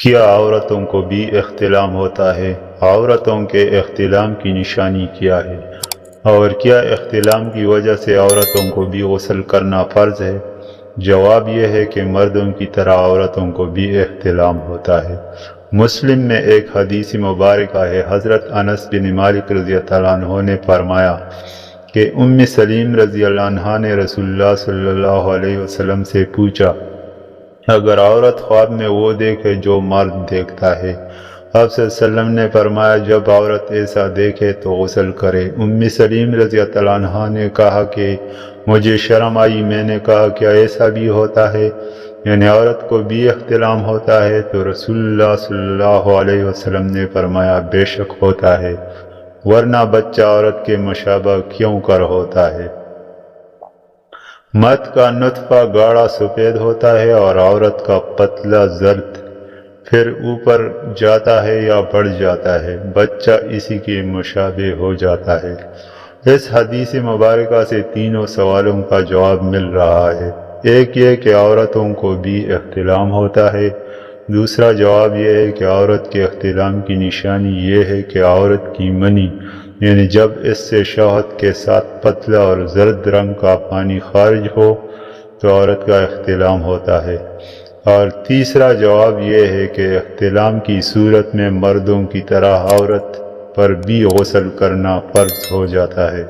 کیا عورتوں کو بھی احتلام ہوتا ہے؟ عورتوں کے احتلام کی نشانی کیا ہے؟ اور کیا احتلام کی وجہ سے عورتوں کو بھی غسل کرنا فرض ہے؟ جواب یہ ہے کہ مردوں کی طرح عورتوں کو بھی احتلام ہوتا ہے۔ مسلم میں ایک حدیث مبارکہ ہے، حضرت انس بن مالک رضی اللہ عنہ نے فرمایا کہ سلیم رضی اللہ عنہ نے رسول اللہ صلی اللہ علیہ وسلم سے پوچھا، اگر عورت خواب میں وہ دیکھے جو مرد دیکھتا ہے؟ آپ صلی اللہ علیہ وسلم نے فرمایا، جب عورت ایسا دیکھے تو غسل کرے۔ سلیم رضی اللہ عنہ نے کہا کہ مجھے شرم آئی، میں نے کہا کیا ایسا بھی ہوتا ہے؟ یعنی عورت کو بھی احتلام ہوتا ہے؟ تو رسول اللہ صلی اللہ علیہ وسلم نے فرمایا، بے شک ہوتا ہے، ورنہ بچہ عورت کے مشابہ کیوں کر ہوتا ہے؟ مرد کا نطفہ گاڑھا سفید ہوتا ہے اور عورت کا پتلا زرد، پھر اوپر جاتا ہے یا بڑھ جاتا ہے، بچہ اسی کے مشابہ ہو جاتا ہے۔ اس حدیث مبارکہ سے تینوں سوالوں کا جواب مل رہا ہے۔ ایک یہ کہ عورتوں کو بھی احتلام ہوتا ہے۔ دوسرا جواب یہ ہے کہ عورت کے احتلام کی نشانی یہ ہے کہ عورت کی منی، یعنی جب اس سے شہوت کے ساتھ پتلا اور زرد رنگ کا پانی خارج ہو تو عورت کا احتلام ہوتا ہے۔ اور تیسرا جواب یہ ہے کہ احتلام کی صورت میں مردوں کی طرح عورت پر بھی غسل کرنا فرض ہو جاتا ہے۔